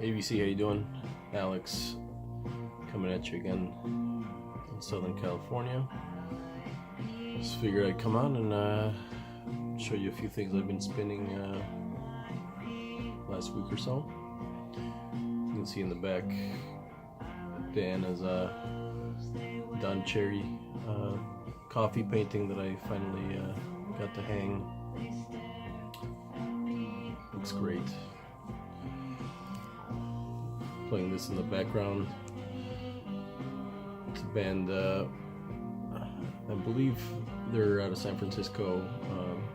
ABC, how you doing? Alex, coming at you again in Southern California. Just figured I'd come on and show you a few things I've been spinning last week or so. You can see in the back, Dan has done cherry coffee painting that I finally got to hang. Looks great. Playing this in the background. It's a band, I believe they're out of San Francisco,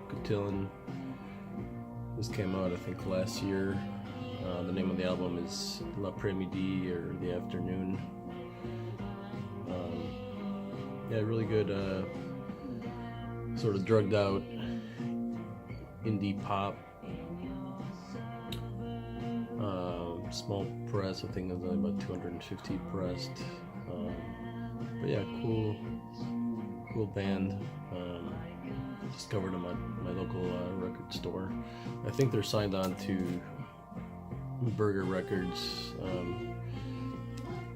Cotillion. This came out I think last year. The name of the album is L'après-midi, or The Afternoon. Yeah, really good, sort of drugged out indie pop. Small press, I think it was only about 250 pressed. But yeah, cool band. Discovered them at my local record store. I think they're signed on to Burger Records.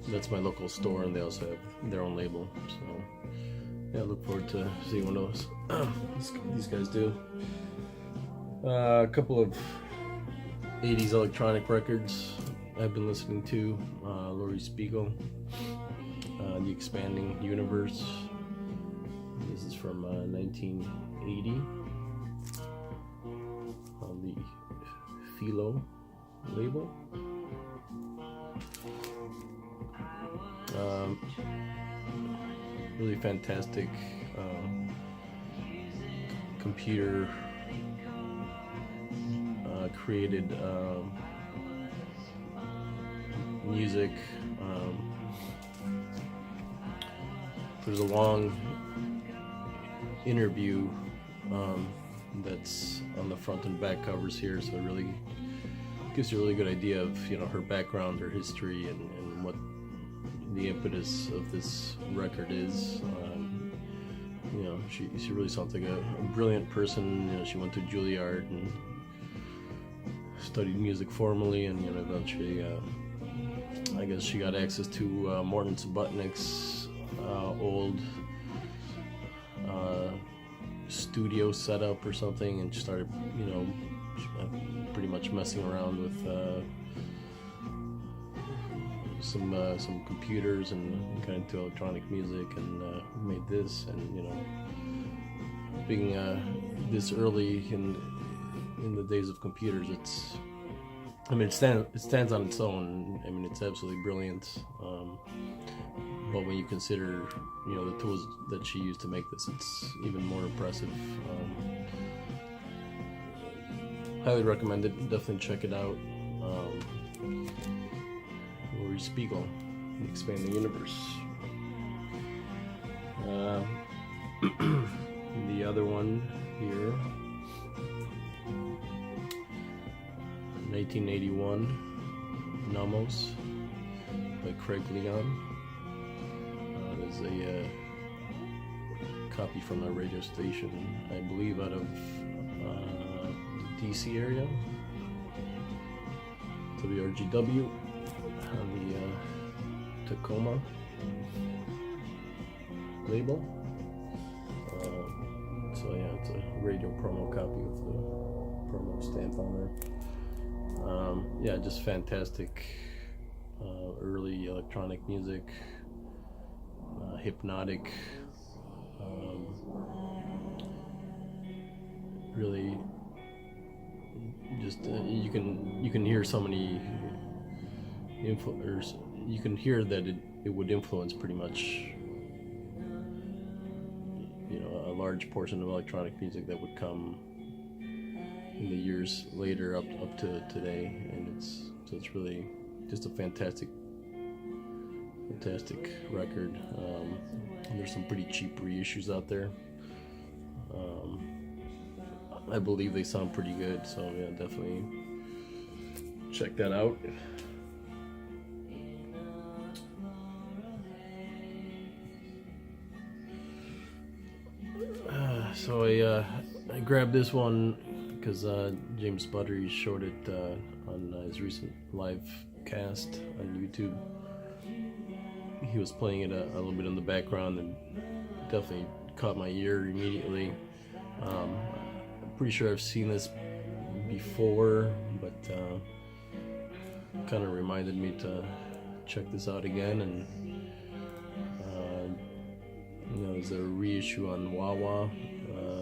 That's my local store, and they also have their own label. So yeah, I look forward to seeing what else these guys do. A couple of 80's electronic records I've been listening to. Laurie Spiegel, The Expanding Universe. This is from 1980 on the Philo label. Really fantastic computer created music. There's a long interview that's on the front and back covers here, so it really gives you a really good idea of her background, her history, and what the impetus of this record is. She really sounds like a brilliant person. She went to Juilliard and studied music formally, and eventually I guess she got access to Morton Subotnick's old studio setup or something, and she started pretty much messing around with some computers and got into electronic music, and made this. And being this early in the days of computers, it stands on its own. I mean, it's absolutely brilliant. But when you consider, the tools that she used to make this, it's even more impressive. Highly recommend it. Definitely check it out. Laurie Spiegel, The Expanding Universe. The other one here, 1981, Nomos by Craig Leon. There's a copy from a radio station, I believe out of the DC area, WRGW, on the Tacoma label. So yeah, it's a radio promo copy with the promo stamp on there. Yeah, just fantastic early electronic music, hypnotic, really just you can hear so many influencers. You can hear that it would influence pretty much a large portion of electronic music that would come in the years later up to today. And it's really just a fantastic record. There's some pretty cheap reissues out there. I believe they sound pretty good, so yeah, definitely check that out. So I grabbed this one because James Buttery showed it on his recent live cast on YouTube. He was playing it a little bit in the background, and definitely caught my ear immediately. I'm pretty sure I've seen this before, but kind of reminded me to check this out again. And there's a reissue on Wawa.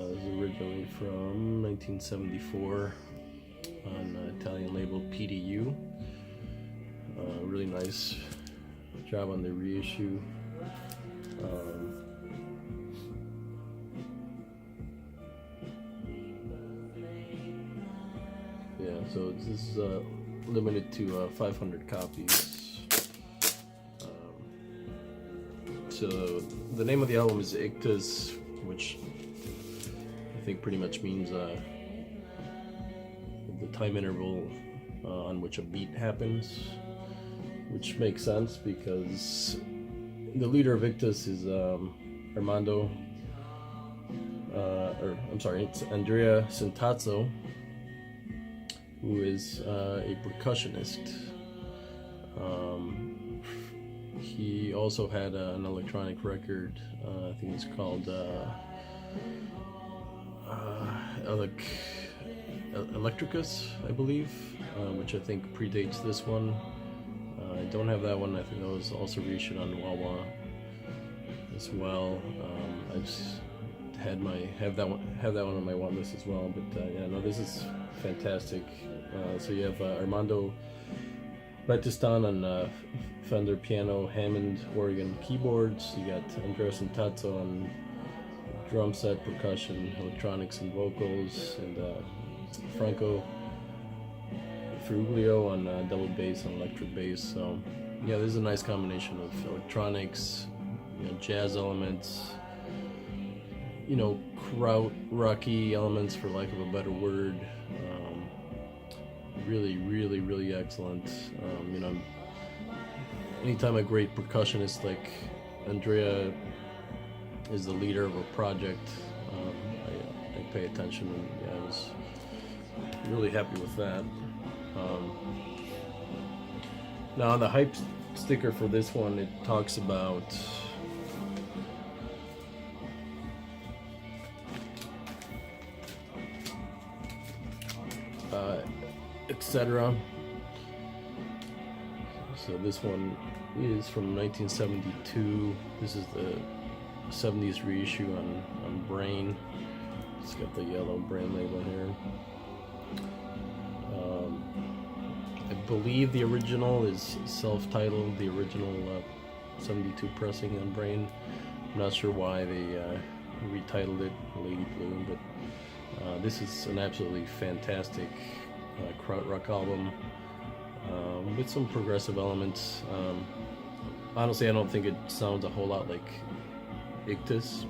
It's originally from 1974 on Italian label PDU. Really nice job on the reissue. Yeah, so this is limited to 500 copies. So the name of the album is 80's, which I think pretty much means the time interval on which a beat happens, which makes sense because the leader of 80's is Armando, it's Andrea Santazzo, who is a percussionist. He also had an electronic record, I think it's called Electricus, I believe, which I think predates this one. I don't have that one. I think that was also reissued on Wawa as well. I just have that one on my want list as well. But yeah, no, this is fantastic. So you have Armando Batistan on Fender piano, Hammond organ, keyboards. You got Andrea Santazzo on drum set, percussion, electronics, and vocals, and Franco Fruglio on double bass and electric bass. So yeah, this is a nice combination of electronics, jazz elements, Krautrocky elements, for lack of a better word. Really, really, really excellent. Anytime a great percussionist like Andrea is the leader of a project, I pay attention, and yeah, I was really happy with that. Now on the hype sticker for this one, it talks about etc. So this one is from 1972. This is the 70s reissue on Brain. It's got the yellow Brain label here. I believe the original is self-titled, the original 72 pressing on Brain. I'm not sure why they retitled it Lady Blue, but this is an absolutely fantastic Krautrock album with some progressive elements. Honestly, I don't think it sounds a whole lot like 80's,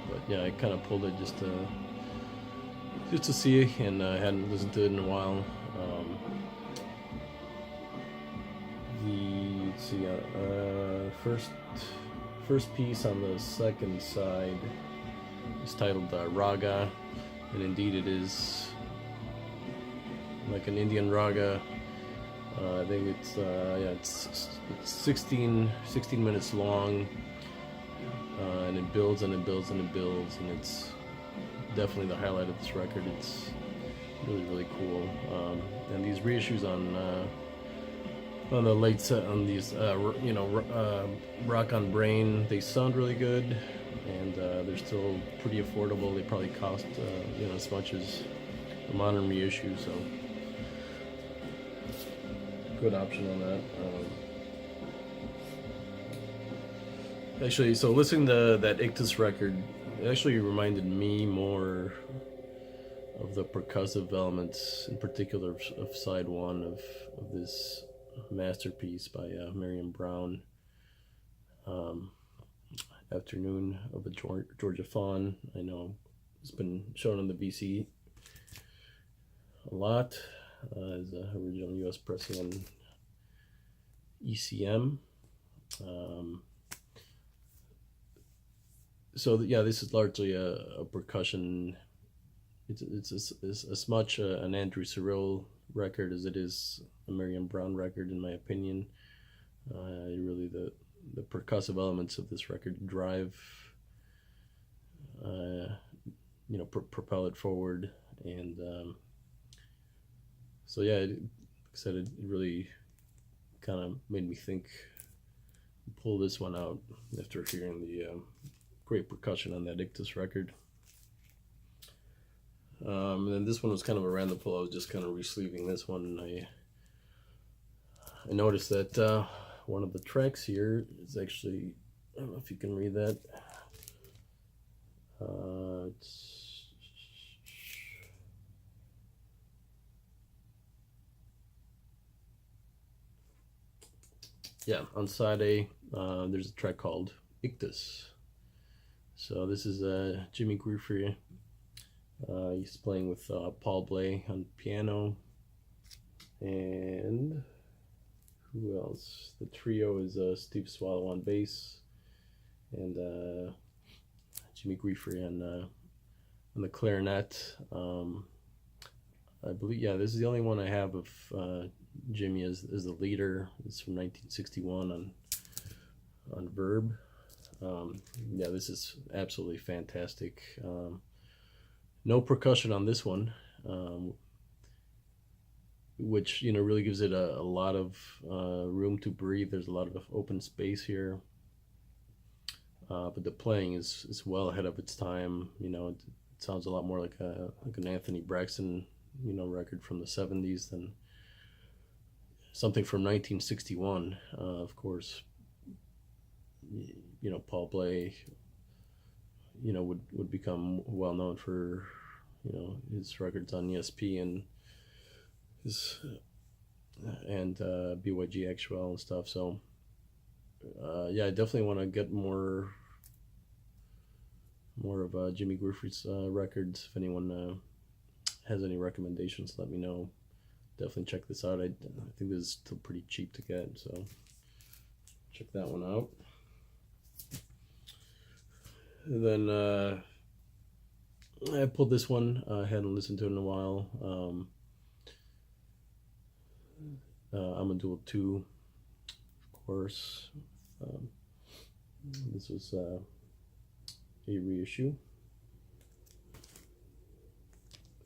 but yeah, I kind of pulled it just to see, and I hadn't listened to it in a while. First piece on the second side is titled Raga, and indeed it is like an Indian raga. I think it's 16 minutes long, and it builds and it builds and it builds, and it's definitely the highlight of this record. It's really, really cool. And these reissues on the late set on these Rock on Brain, they sound really good, and they're still pretty affordable. They probably cost as much as the modern reissue, so good option on that. Actually, so listening to that 80's record, it actually reminded me more of the percussive elements, in particular of side one of this masterpiece by Marion Brown, Afternoon of a Georgia Fawn. I know it's been shown on the VC a lot as a original US pressing on ECM. So yeah, this is largely a percussion it's as much an Andrew Cyril record as it is a Marion Brown record, in my opinion. Really, the percussive elements of this record drive, propel it forward, and so yeah, like I said, it really kind of made me think, pull this one out after hearing the great percussion on that 80's record. And then this one was kind of a random pull. I was just kind of resleeving this one, and I noticed that one of the tracks here is actually, I don't know if you can read that. On side A, there's a track called 80's. So this is Jimmy Griffey. He's playing with Paul Bley on piano, and who else? The trio is Steve Swallow on bass, and Jimmy Griffey on the clarinet. I believe, this is the only one I have of Jimmy as the leader. It's from 1961 on Verb. This is absolutely fantastic. No percussion on this one, which really gives it a lot of room to breathe. There's a lot of open space here, but the playing is well ahead of its time. It sounds a lot more like an Anthony Braxton record from the 70s than something from 1961. Of course, Paul Bley would become well known for his records on ESP and BYG Actual and stuff. So I definitely want to get more of Jimmy Griffey's records. If anyone has any recommendations, let me know. Definitely check this out. I think this is still pretty cheap to get, so check that one out. And then I pulled this one. I hadn't listened to it in a while. I'm a Duel 2, of course. This was a reissue.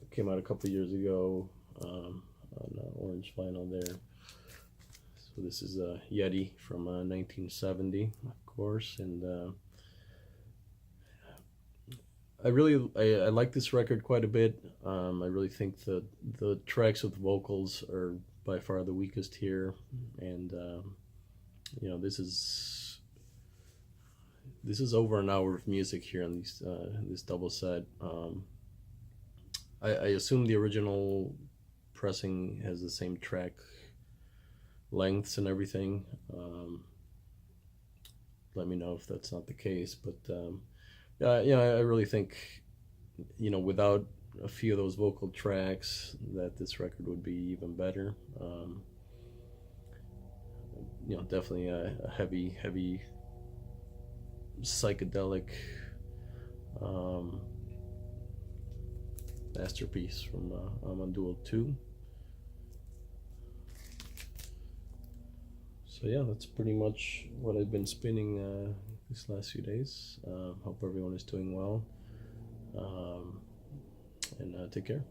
It came out a couple years ago on orange vinyl there. So this is a Yeti from 1970, of course, and I like this record quite a bit. I really think the tracks with vocals are by far the weakest here, and this is over an hour of music here on this double set. I assume the original pressing has the same track lengths and everything. Let me know if that's not the case, but I really think without a few of those vocal tracks that this record would be even better. Definitely a heavy psychedelic masterpiece from Amon Duel 2. So that's pretty much what I've been spinning these last few days. Hope everyone is doing well, and take care.